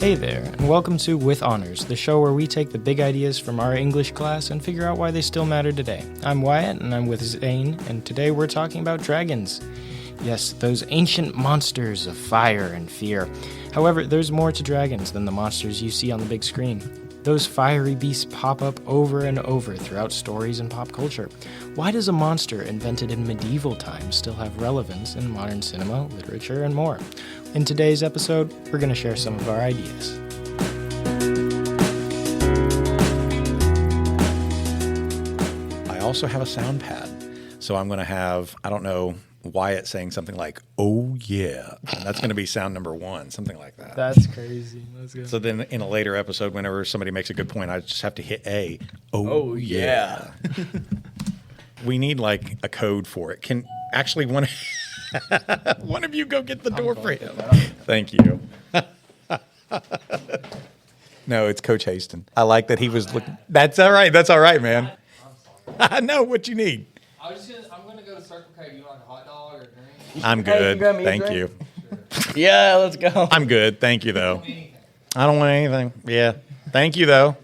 Hey there, and welcome to With Honors, the show where we take the big ideas from our English class and figure out why they still matter today. I'm Wyatt, and I'm with Zane, and today we're talking about dragons. Yes, those ancient monsters of fire and fear. However, there's more to dragons than the monsters you see on the big screen. Those fiery beasts pop up over and over throughout stories and pop culture. Why does a monster invented in medieval times still have relevance in modern cinema, literature, and more? In today's episode, we're going to share some of our ideas. I also have a sound pad. So I'm going to have, Wyatt saying something like, "Oh yeah." And that's going to be sound number one, something like that. That's crazy. Let's go. So then in a later episode, whenever somebody makes a good point, I just have to hit A. Oh yeah. We need like a code for it. Can actually one of you go get the door for him? Thank you. No, it's Coach Haston. I like that he was looking. That's all right. That's all right, man. I know what you need. I'm going to go to Circle K. You want a hot dog or a drink? I'm good. Thank you. Sure. Yeah, let's go. I'm good. Thank you, though. I don't want anything. Yeah. Thank you, though.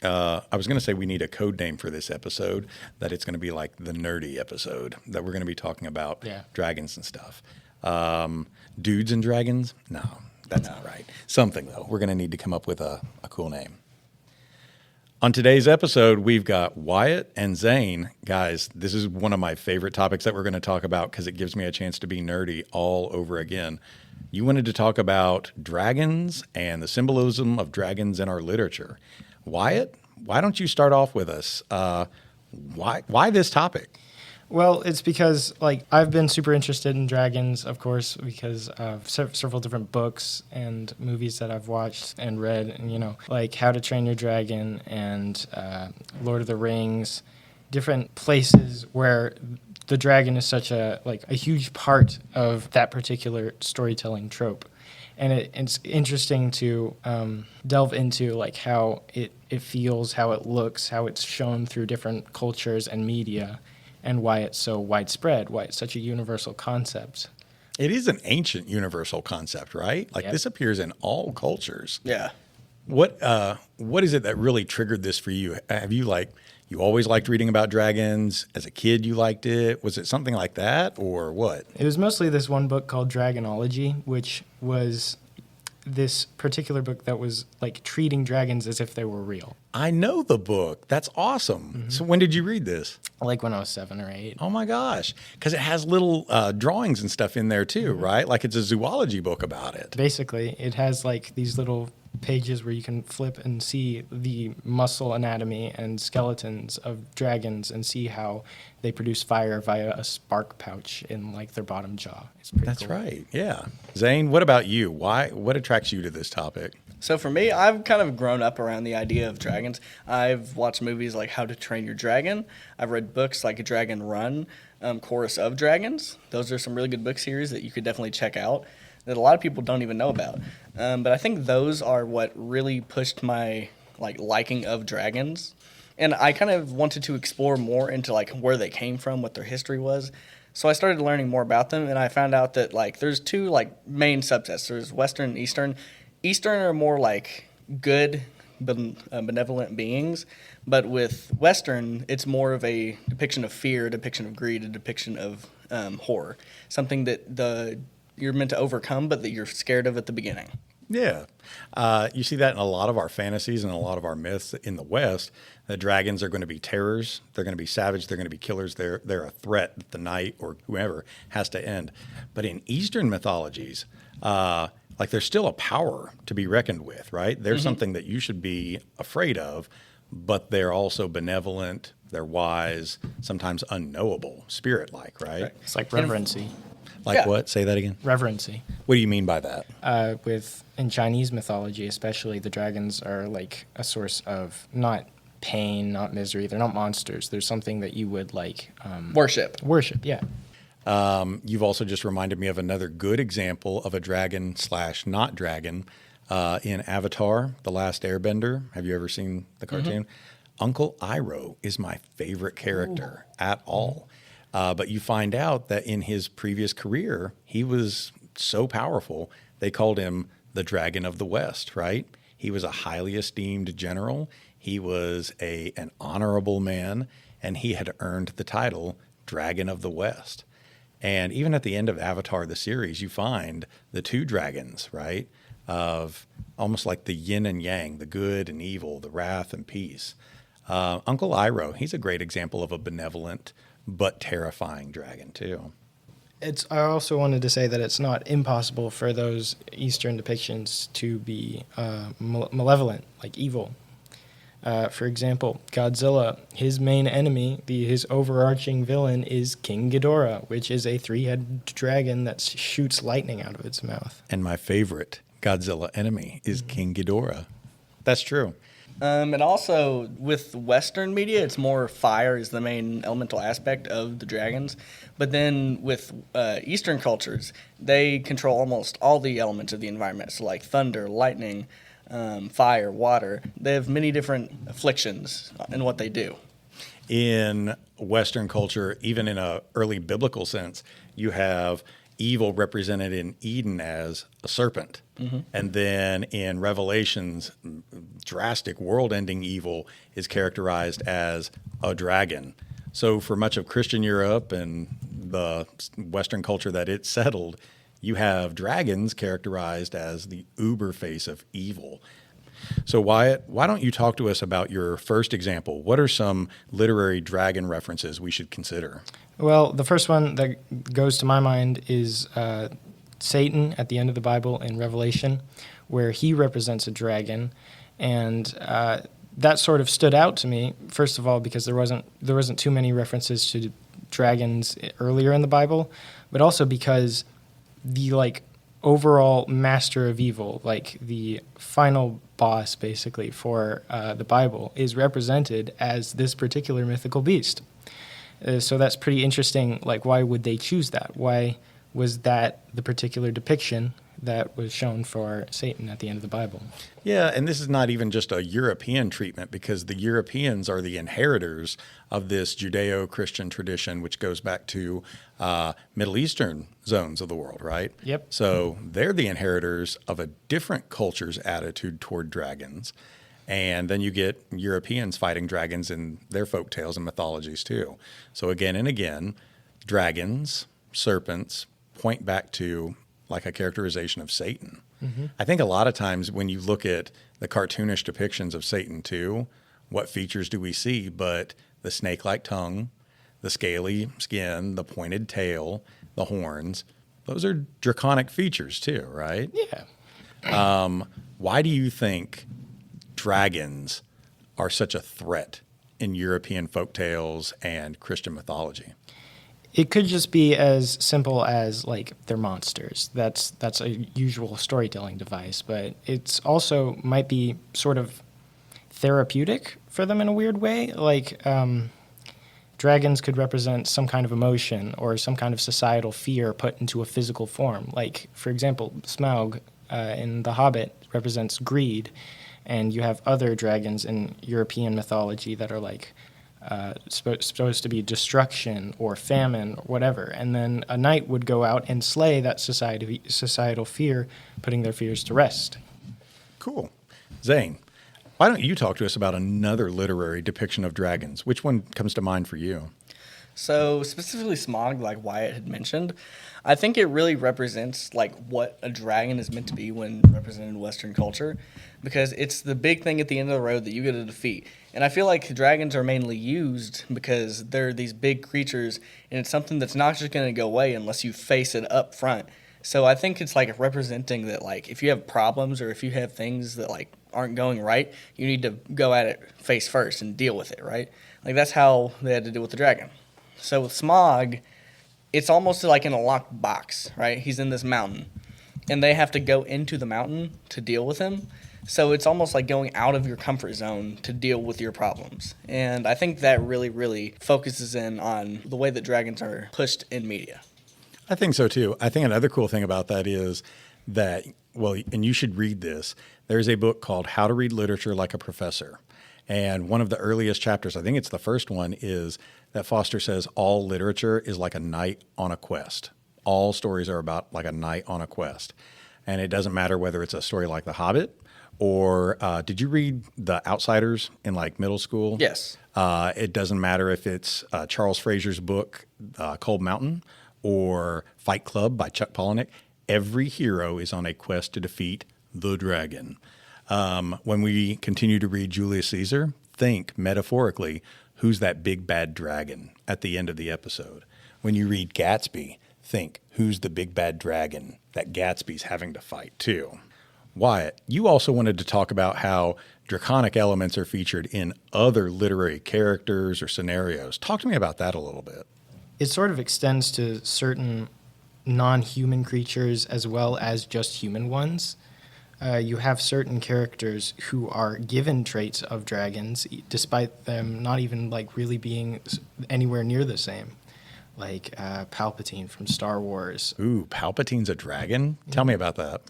I was going to say we need a code name for this episode, that it's going to be like the nerdy episode, that we're going to be talking about dragons and stuff. Dudes and dragons? No, that's not right. Something, though. We're going to need to come up with a cool name. On today's episode, we've got Wyatt and Zane. Guys, this is one of my favorite topics that we're going to talk about because it gives me a chance to be nerdy all over again. You wanted to talk about dragons and the symbolism of dragons in our literature. Wyatt, why don't you start off with us? Why this topic? Well, it's because I've been super interested in dragons, of course, because of several different books and movies that I've watched and read, and like How to Train Your Dragon and Lord of the Rings, different places where the dragon is such a huge part of that particular storytelling trope. And it's interesting to delve into how it feels, how it looks, how it's shown through different cultures and media, and why it's so widespread, why it's such a universal concept. It is an ancient universal concept, right? Yep. This appears in all cultures. Yeah. What is it that really triggered this for you? Have you you always liked reading about dragons? As a kid, you liked it? Was it something like that, or what? It was mostly this one book called Dragonology, which was this particular book that was treating dragons as if they were real. I know the book. That's awesome. Mm-hmm. So when did you read this? When I was 7 or 8. Oh my gosh. Because it has little drawings and stuff in there too, mm-hmm. right? It's a zoology book about it. Basically, it has these little pages where you can flip and see the muscle anatomy and skeletons of dragons and see how they produce fire via a spark pouch in their bottom jaw. It's pretty That's cool. right. Yeah. Zane, what about you? What attracts you to this topic? So for me, I've kind of grown up around the idea of dragons. I've watched movies like How to Train Your Dragon. I've read books like Dragon Run, Chorus of Dragons. Those are some really good book series that you could definitely check out that a lot of people don't even know about. But I think those are what really pushed my liking of dragons. And I kind of wanted to explore more into where they came from, what their history was. So I started learning more about them, and I found out that there's two main subsets. There's Western and Eastern. Eastern are more good, benevolent beings, but with Western, it's more of a depiction of fear, a depiction of greed, a depiction of horror, something that you're meant to overcome, but that you're scared of at the beginning. Yeah. You see that in a lot of our fantasies and a lot of our myths in the West. The dragons are going to be terrors. They're going to be savage. They're going to be killers. They're a threat that the knight or whoever has to end. But in Eastern mythologies, there's still a power to be reckoned with, right? They're mm-hmm. something that you should be afraid of, but they're also benevolent. They're wise, sometimes unknowable, spirit-like, right? It's like reverency. What? Say that again. Reverency. What do you mean by that? In Chinese mythology, especially, the dragons are a source of not pain, not misery. They're not monsters. They're something that you would worship. Worship, yeah. You've also just reminded me of another good example of a dragon/not dragon in Avatar: The Last Airbender. Have you ever seen the cartoon? Mm-hmm. Uncle Iroh is my favorite character at all. But you find out that in his previous career, he was so powerful, they called him the Dragon of the West, right? He was a highly esteemed general. He was an honorable man, and he had earned the title Dragon of the West. And even at the end of Avatar, the series, you find the two dragons, right? Of almost like the yin and yang, the good and evil, the wrath and peace. Uncle Iroh, he's a great example of a benevolent but terrifying dragon too. I also wanted to say that it's not impossible for those Eastern depictions to be malevolent, like evil. For example, Godzilla, his main enemy, his overarching villain is King Ghidorah, which is a three-headed dragon that shoots lightning out of its mouth. And my favorite Godzilla enemy is King Ghidorah. That's true. And also with Western media, it's more fire is the main elemental aspect of the dragons. But then with Eastern cultures, they control almost all the elements of the environment. So like thunder, lightning, fire, water. They have many different afflictions in what they do. In Western culture, even in an early biblical sense, you have evil represented in Eden as a serpent. Mm-hmm. And then in Revelations, drastic world-ending evil is characterized as a dragon. So for much of Christian Europe and the Western culture that it settled, you have dragons characterized as the uber face of evil. So Wyatt, why don't you talk to us about your first example? What are some literary dragon references we should consider? Well, the first one that goes to my mind is Satan at the end of the Bible in Revelation, where he represents a dragon, and that sort of stood out to me. First of all, because there wasn't too many references to dragons earlier in the Bible, but also because the overall master of evil, like the final boss basically for the Bible, is represented as this particular mythical beast. So that's pretty interesting. Like, why would they choose that? Why was that the particular depiction that was shown for Satan at the end of the Bible? Yeah, and this is not even just a European treatment, because the Europeans are the inheritors of this Judeo-Christian tradition, which goes back to Middle Eastern zones of the world, right? Yep. So they're the inheritors of a different culture's attitude toward dragons. And then you get Europeans fighting dragons in their folk tales and mythologies too. So again and again, dragons, serpents point back to like a characterization of Satan. Mm-hmm. I think a lot of times when you look at the cartoonish depictions of Satan too, what features do we see but the snake-like tongue, the scaly skin, the pointed tail, the horns? Those are draconic features too, right? Yeah. Why do you think dragons are such a threat in European folktales and Christian mythology? It could just be as simple as they're monsters. That's a usual storytelling device, but it's also might be sort of therapeutic for them in a weird way. Dragons could represent some kind of emotion or some kind of societal fear put into a physical form. Like, for example, Smaug in The Hobbit represents greed, and you have other dragons in European mythology that are supposed to be destruction or famine or whatever. And then a knight would go out and slay that societal fear, putting their fears to rest. Cool. Zane, why don't you talk to us about another literary depiction of dragons? Which one comes to mind for you? So specifically Smaug, like Wyatt had mentioned, I think it really represents what a dragon is meant to be when represented in Western culture, because it's the big thing at the end of the road that you get to defeat. And I feel like dragons are mainly used because they're these big creatures, and it's something that's not just going to go away unless you face it up front. So I think it's representing that if you have problems or if you have things that aren't going right, you need to go at it face first and deal with it, right? That's how they had to deal with the dragon. So with Smaug, it's almost in a locked box, right? He's in this mountain, and they have to go into the mountain to deal with him. So it's almost like going out of your comfort zone to deal with your problems. And I think that really, really focuses in on the way that dragons are pushed in media. I think so too. I think another cool thing about that is that, and you should read this, there's a book called How to Read Literature Like a Professor. And one of the earliest chapters, I think it's the first one, is that Foster says all literature is like a knight on a quest. all stories are about like a knight on a quest. And it doesn't matter whether it's a story like The Hobbit or did you read The Outsiders in like middle school? Yes. It doesn't matter if it's Charles Frazier's book, Cold Mountain, or Fight Club by Chuck Palahniuk. Every hero is on a quest to defeat the dragon. When we continue to read Julius Caesar, think metaphorically, who's that big bad dragon at the end of the episode? When you read Gatsby, think who's the big bad dragon that Gatsby's having to fight too. Wyatt, you also wanted to talk about how draconic elements are featured in other literary characters or scenarios. Talk to me about that a little bit. It sort of extends to certain non-human creatures as well as just human ones. You have certain characters who are given traits of dragons, despite them not even like really being anywhere near the same. Like Palpatine from Star Wars. Ooh, Palpatine's a dragon? Tell me about that.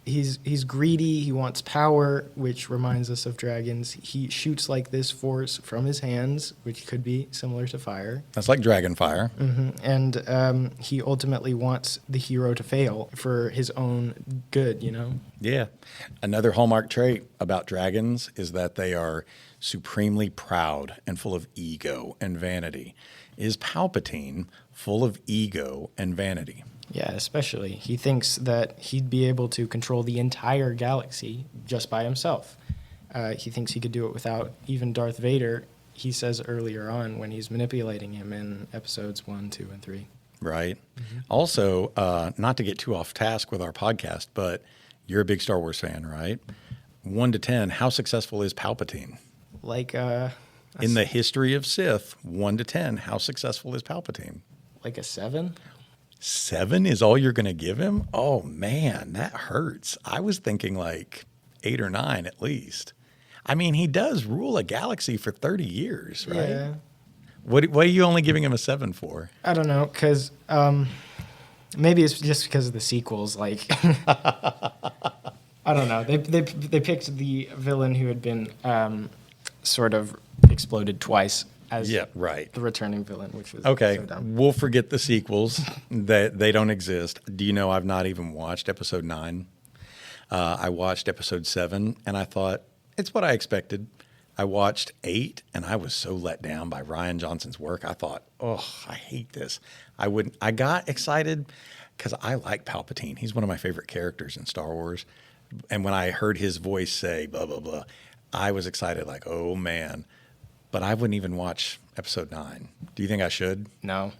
He's greedy. He wants power, which reminds us of dragons. He shoots like this force from his hands, which could be similar to fire. That's like dragon fire. Mm-hmm. And he ultimately wants the hero to fail for his own good, you know? Yeah. Another hallmark trait about dragons is that they are supremely proud and full of ego and vanity. Is Palpatine full of ego and vanity? Yeah, especially. He thinks that he'd be able to control the entire galaxy just by himself. He thinks he could do it without even Darth Vader, he says earlier on when he's manipulating him in episodes 1, 2, and 3. Right. Mm-hmm. Also, not to get too off task with our podcast, but you're a big Star Wars fan, right? 1 to 10, how successful is Palpatine? Like in the history of Sith, 1 to 10, how successful is Palpatine? Like a 7? 7 is all you're going to give him? Oh, man, that hurts. I was thinking like 8 or 9 at least. I mean, he does rule a galaxy for 30 years, right? Yeah. What are you only giving him a 7 for? I don't know, because maybe it's just because of the sequels. Like, I don't know. They picked the villain who had been sort of exploded twice as the returning villain, which was okay. So dumb. We'll forget the sequels. That they don't exist. Do you know I've not even watched episode 9? I watched episode 7, and I thought, it's what I expected. I watched 8, and I was so let down by Rian Johnson's work. I thought, oh, I hate this. I got excited because I like Palpatine. He's one of my favorite characters in Star Wars. And when I heard his voice say, blah, blah, blah, I was excited like, oh, man. But I wouldn't even watch episode 9. Do you think I should? No,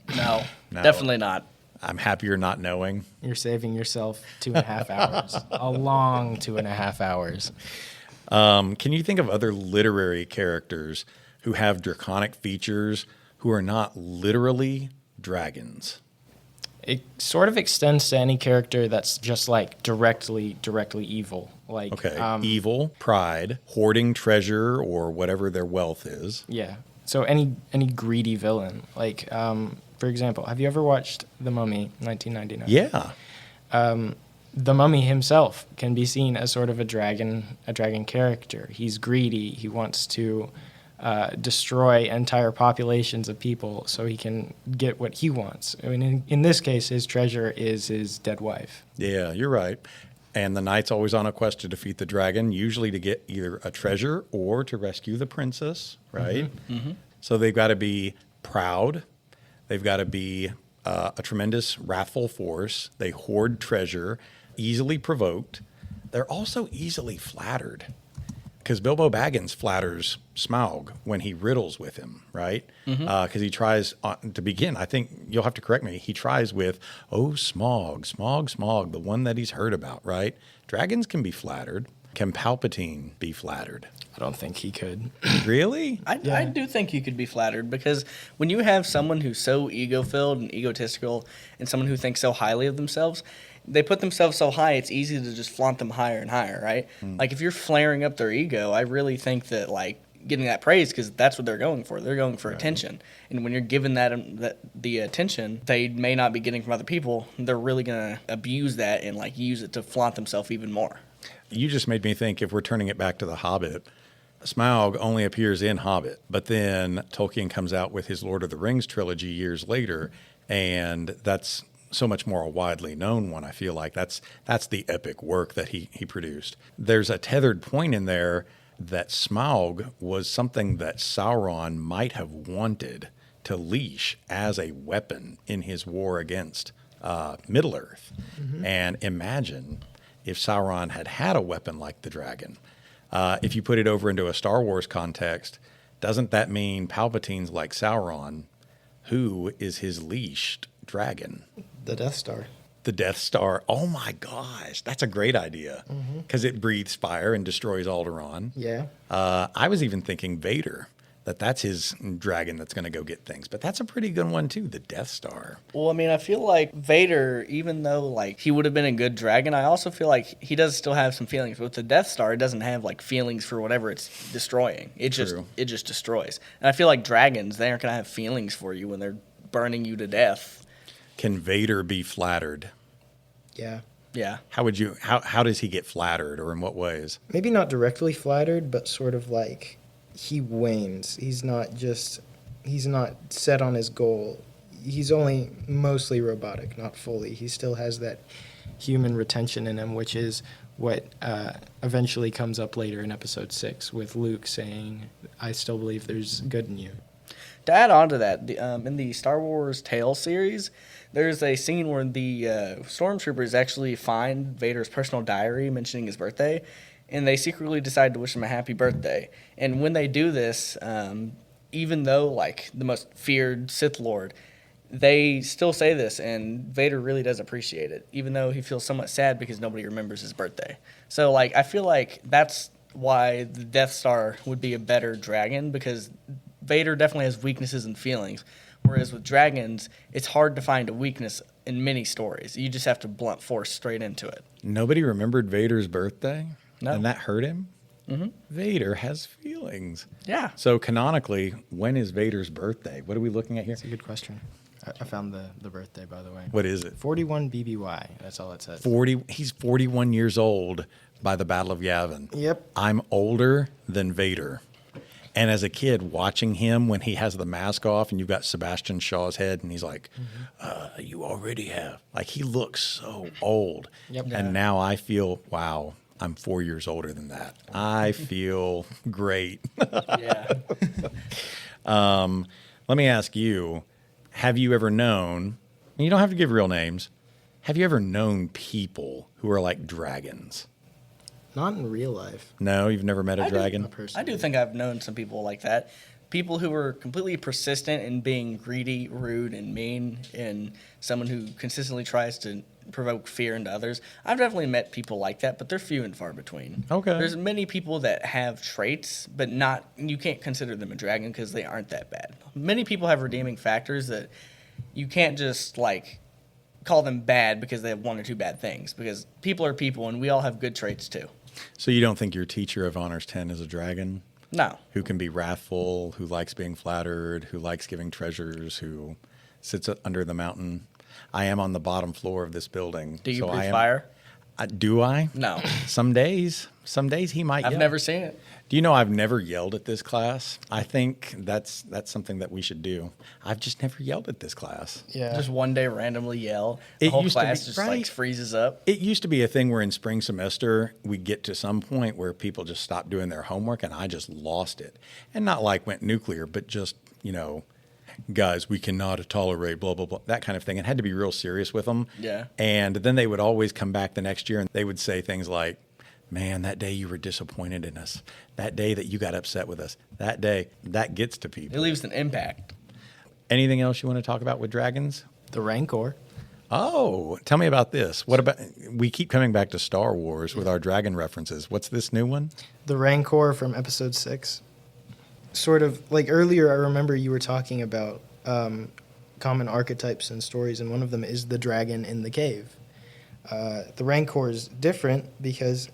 Definitely not. I'm happier not knowing. You're saving yourself 2.5 hours, a long 2.5 hours. Can you think of other literary characters who have draconic features who are not literally dragons? It sort of extends to any character that's just like directly evil. Like evil, pride, hoarding treasure or whatever their wealth is. Yeah. So any greedy villain. Like, for example, have you ever watched The Mummy, 1999? Yeah. The Mummy himself can be seen as sort of a dragon character. He's greedy. He wants to destroy entire populations of people so he can get what he wants. I mean, in this case, his treasure is his dead wife. Yeah, you're right. And the knight's always on a quest to defeat the dragon, usually to get either a treasure or to rescue the princess, right? Mm-hmm. Mm-hmm. So they've got to be proud. They've got to be a tremendous wrathful force. They hoard treasure, easily provoked. They're also easily flattered. Because Bilbo Baggins flatters Smaug when he riddles with him, right? Because he tries, to begin, I think you'll have to correct me, he tries with, oh, Smaug, the one that he's heard about, right? Dragons can be flattered. Can Palpatine be flattered? I don't think he could. Really? I do think you could be flattered because when you have someone who's so ego-filled and egotistical and someone who thinks so highly of themselves, they put themselves so high, it's easy to just flaunt them higher and higher, right? Like, if you're flaring up their ego, I really think that, like, getting that praise, because that's what they're going for. They're going for attention. And when you're giving the attention they may not be getting from other people, they're really going to abuse that and, like, use it to flaunt themselves even more. You just made me think, if we're turning it back to The Hobbit, Smaug only appears in Hobbit, but then Tolkien comes out with his Lord of the Rings trilogy years later, And that's so much more a widely known one. I feel like that's the epic work that he produced. There's a tethered point in there that Smaug was something that Sauron might have wanted to leash as a weapon in his war against Middle-earth. Mm-hmm. And imagine if Sauron had had a weapon like the dragon. If you put it over into a Star Wars context, doesn't that mean Palpatine's like Sauron? Who is his leashed dragon? The Death Star. The Death Star. Oh my gosh, that's a great idea because it breathes fire and destroys Alderaan. Yeah. I was even thinking Vader, that's his dragon that's going to go get things. But that's a pretty good one too, the Death Star. Well, I mean, I feel like Vader, even though like he would have been a good dragon, I also feel like he does still have some feelings. But with the Death Star, it doesn't have like feelings for whatever it's destroying. It just destroys. And I feel like dragons, they aren't going to have feelings for you when they're burning you to death. Can Vader be flattered? Yeah. Yeah. How does he get flattered, or in what ways? Maybe not directly flattered, but sort of like he wanes. He's not set on his goal. He's only mostly robotic, not fully. He still has that human retention in him, which is what eventually comes up later in episode 6 with Luke saying, I still believe there's good in you. To add on to that, in the Star Wars Tales series, there's a scene where the stormtroopers actually find Vader's personal diary mentioning his birthday, and they secretly decide to wish him a happy birthday. And when they do this, even though like the most feared Sith Lord, they still say this, and Vader really does appreciate it, even though he feels somewhat sad because nobody remembers his birthday. So like I feel like that's why the Death Star would be a better dragon, because Vader definitely has weaknesses and feelings. Whereas with dragons, it's hard to find a weakness in many stories. You just have to blunt force straight into it. Nobody remembered Vader's birthday? No. And that hurt him? Mm-hmm. Vader has feelings. Yeah. So canonically, when is Vader's birthday? What are we looking at here? That's a good question. I found the birthday, by the way. What is it? 41 BBY. That's all it says. 40. He's 41 years old by the Battle of Yavin. Yep. I'm older than Vader. And as a kid, watching him when he has the mask off and you've got Sebastian Shaw's head and he's like, you already have. Like, he looks so old. Yep. And Yeah. now I feel, wow, I'm 4 years older than that. I feel great. Yeah. Let me ask you, have you ever known, and you don't have to give real names, have you ever known people who are like dragons? Not in real life. No, you've never met a dragon? I do think I've known some people like that. People who were completely persistent in being greedy, rude, and mean, and someone who consistently tries to provoke fear into others. I've definitely met people like that, but they're few and far between. Okay. There's many people that have traits, but you can't consider them a dragon because they aren't that bad. Many people have redeeming factors that you can't just like call them bad because they have one or two bad things, because people are people and we all have good traits too. So you don't think your teacher of Honors 10 is a dragon? No. Who can be wrathful, who likes being flattered, who likes giving treasures, who sits under the mountain? I am on the bottom floor of this building. Do you breathe fire? Do I? No. Some days he might I've yell. never seen it. Do you know I've never yelled at this class? I think that's something that we should do. I've just never yelled at this class. Yeah. Just one day randomly yell. The It whole used to class be- just right. like freezes up. It used to be a thing where in spring semester we'd get to some point where people just stopped doing their homework and I just lost it. And not like went nuclear, but just, guys, we cannot tolerate blah, blah, blah, that kind of thing. It had to be real serious with them. Yeah. And then they would always come back the next year and they would say things like, man, that day you were disappointed in us. That day that you got upset with us. That day, that gets to people. It leaves an impact. Anything else you want to talk about with dragons? The Rancor. Oh, tell me about this. What about, we keep coming back to Star Wars with our dragon references. What's this new one? The Rancor from episode 6. Sort of, like earlier I remember you were talking about common archetypes and stories, and one of them is the dragon in the cave. The Rancor is different because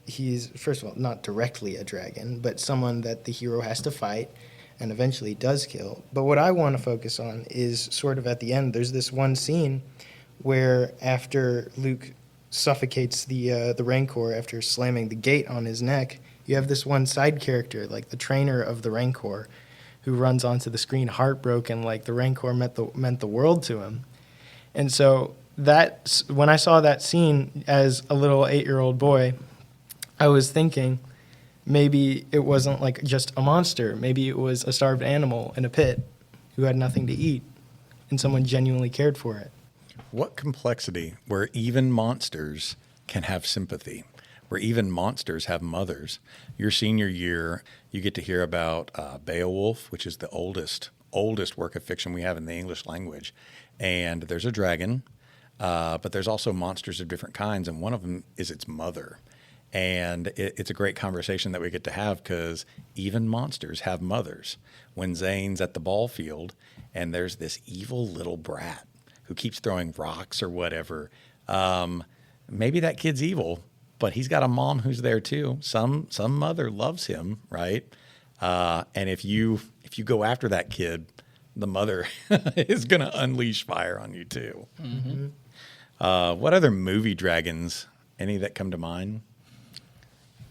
he's, first of all, not directly a dragon, but someone that the hero has to fight and eventually does kill. But what I want to focus on is sort of at the end, there's this one scene where after Luke suffocates the Rancor after slamming the gate on his neck, you have this one side character, like the trainer of the Rancor, who runs onto the screen heartbroken, like the Rancor meant the world to him. And so when I saw that scene as a little 8-year-old boy, I was thinking maybe it wasn't like just a monster. Maybe it was a starved animal in a pit who had nothing to eat, and someone genuinely cared for it. What complexity where even monsters can have sympathy, where even monsters have mothers. Your senior year, you get to hear about Beowulf, which is the oldest work of fiction we have in the English language. And there's a dragon, but there's also monsters of different kinds, and one of them is its mother. And it's a great conversation that we get to have because even monsters have mothers. When Zane's at the ball field and there's this evil little brat who keeps throwing rocks or whatever, maybe that kid's evil, but he's got a mom who's there too. Some mother loves him, right? And if you go after that kid, the mother is going to unleash fire on you too. Mm-hmm. What other movie dragons? Any that come to mind?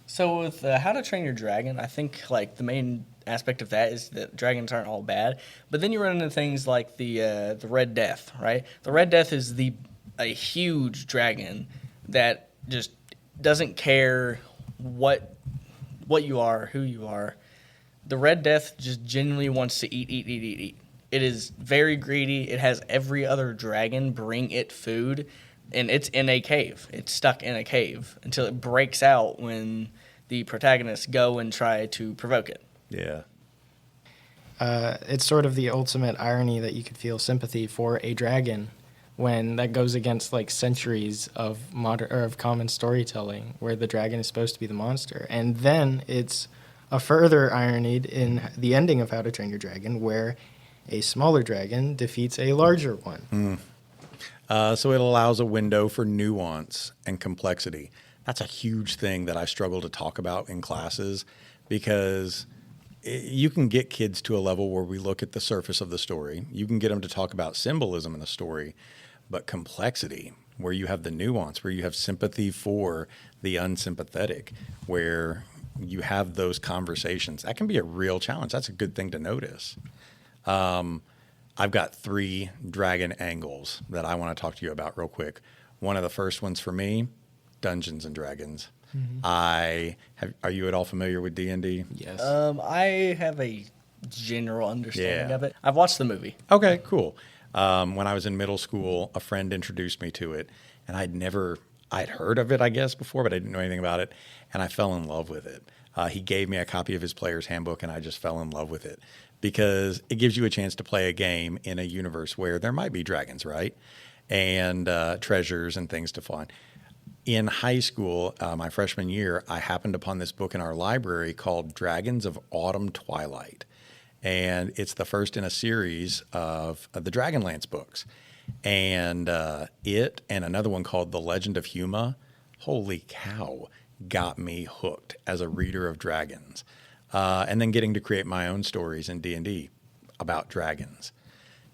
So with How to Train Your Dragon, I think like the main aspect of that is that dragons aren't all bad. But then you run into things like the Red Death, right? The Red Death is a huge dragon that just doesn't care what you are, who you are. The Red Death just genuinely wants to eat. It is very greedy. It has every other dragon bring it food, and it's in a cave. It's stuck in a cave until it breaks out when the protagonists go and try to provoke it. Yeah. It's sort of the ultimate irony that you could feel sympathy for a dragon when that goes against like centuries of common storytelling where the dragon is supposed to be the monster. And then it's a further ironied in the ending of How to Train Your Dragon where a smaller dragon defeats a larger one. So it allows a window for nuance and complexity. That's a huge thing that I struggle to talk about in classes because you can get kids to a level where we look at the surface of the story. You can get them to talk about symbolism in the story, but complexity, where you have the nuance, where you have sympathy for the unsympathetic, where you have those conversations, that can be a real challenge. That's a good thing to notice. I've got 3 dragon angles that I want to talk to you about real quick. One of the first ones for me, Dungeons and Dragons. Mm-hmm. Are you at all familiar with D&D? Yes. I have a general understanding of it. I've watched the movie. Okay, cool. When I was in middle school, a friend introduced me to it, and I'd heard of it, I guess, before, but I didn't know anything about it, and I fell in love with it. He gave me a copy of his player's handbook, and I just fell in love with it because it gives you a chance to play a game in a universe where there might be dragons, right? And treasures and things to find. In high school, my freshman year, I happened upon this book in our library called Dragons of Autumn Twilight. And it's the first in a series of the Dragonlance books. And it and another one called The Legend of Huma, holy cow, got me hooked as a reader of dragons. And then getting to create my own stories in D&D about dragons.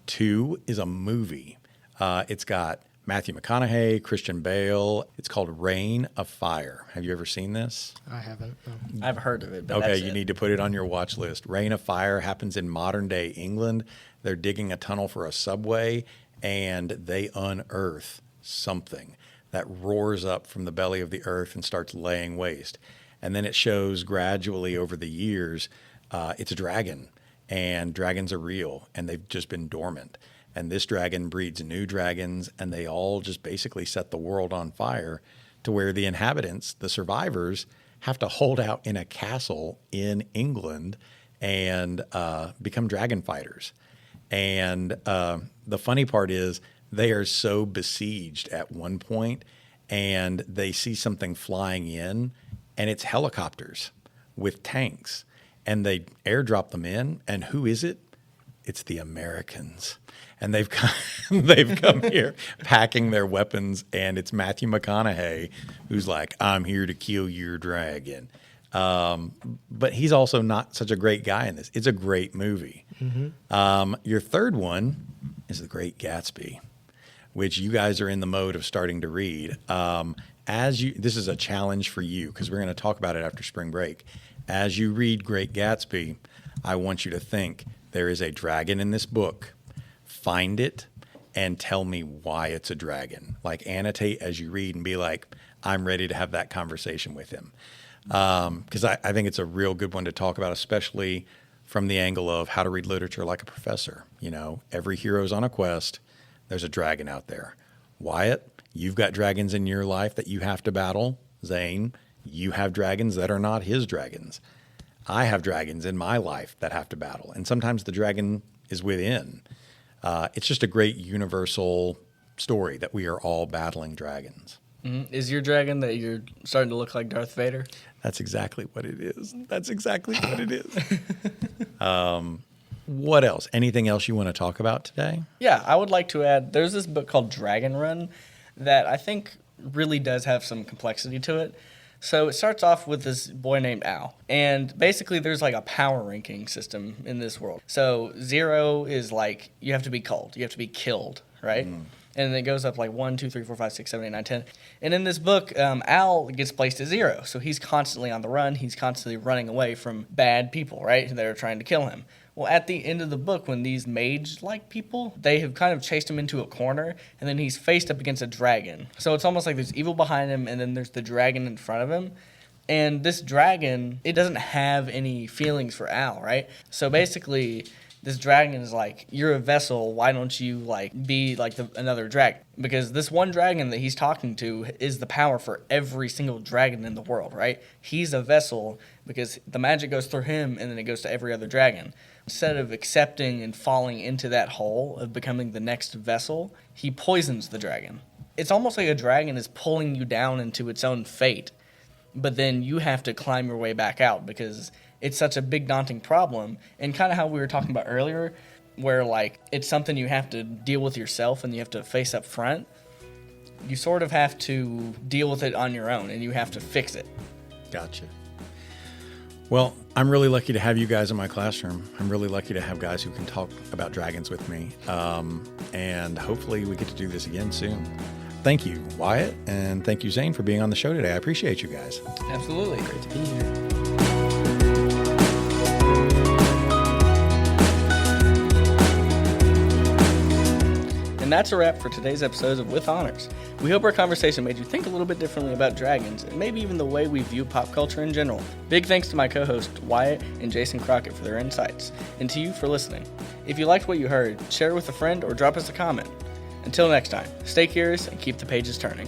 2 is a movie. It's got Matthew McConaughey, Christian Bale. It's called Reign of Fire. Have you ever seen this? I haven't. No. I've heard of it. But Okay, that's you it. need to put it on your watch list. Reign of Fire happens in modern-day England. They're digging a tunnel for a subway, and they unearth something that roars up from the belly of the earth and starts laying waste. And then it shows gradually over the years, it's a dragon, and dragons are real, and they've just been dormant. And this dragon breeds new dragons, and they all just basically set the world on fire to where the inhabitants, the survivors, have to hold out in a castle in England and become dragon fighters. And the funny part is they are so besieged at one point, and they see something flying in, and it's helicopters with tanks. And they airdrop them in, and who is it? It's the Americans. And they've come here packing their weapons, and it's Matthew McConaughey who's like, I'm here to kill your dragon. But he's also not such a great guy in this. It's a great movie. Mm-hmm. Your third one is The Great Gatsby, which you guys are in the mode of starting to read. This is a challenge for you because we're going to talk about it after spring break. As you read Great Gatsby, I want you to think there is a dragon in this book. Find it and tell me why it's a dragon. Like, annotate as you read and be like, I'm ready to have that conversation with him. Because I think it's a real good one to talk about, especially from the angle of how to read literature like a professor. You know, every hero's on a quest. There's a dragon out there. Wyatt, you've got dragons in your life that you have to battle. Zane, you have dragons that are not his dragons. I have dragons in my life that have to battle. And sometimes the dragon is within. It's just a great universal story that we are all battling dragons. Mm-hmm. Is your dragon that you're starting to look like Darth Vader? That's exactly what it is. That's exactly what it is. What else? Anything else you want to talk about today? Yeah, I would like to add, there's this book called Dragon Run that I think really does have some complexity to it. So it starts off with this boy named Al. And basically there's like a power ranking system in this world. So 0 is like you have to be culled. You have to be killed, right? And it goes up like 1, 2, 3, 4, 5, 6, 7, 8, 9, 10. And in this book, Al gets placed at 0. So he's constantly on the run. He's constantly running away from bad people, right? That are trying to kill him. Well, at the end of the book, when these mage-like people, they have kind of chased him into a corner, and then he's faced up against a dragon. So it's almost like there's evil behind him, and then there's the dragon in front of him. And this dragon, it doesn't have any feelings for Al, right? So basically, this dragon is like, you're a vessel, why don't you like be like another dragon? Because this one dragon that he's talking to is the power for every single dragon in the world, right? He's a vessel because the magic goes through him and then it goes to every other dragon. Instead of accepting and falling into that hole of becoming the next vessel, he poisons the dragon. It's almost like a dragon is pulling you down into its own fate, but then you have to climb your way back out because it's such a big daunting problem. And kind of how we were talking about earlier, where like it's something you have to deal with yourself and you have to face up front. You sort of have to deal with it on your own and you have to fix it. Gotcha. Well, I'm really lucky to have you guys in my classroom. I'm really lucky to have guys who can talk about dragons with me. And hopefully we get to do this again soon. Thank you, Wyatt, and thank you, Zane, for being on the show today. I appreciate you guys. Absolutely. Great to be here. And that's a wrap for today's episode of With Honors. We hope our conversation made you think a little bit differently about dragons and maybe even the way we view pop culture in general. Big thanks to my co-hosts Wyatt and Jason Crockett for their insights, and to you for listening. If you liked what you heard, share it with a friend or drop us a comment. Until next time, stay curious and keep the pages turning.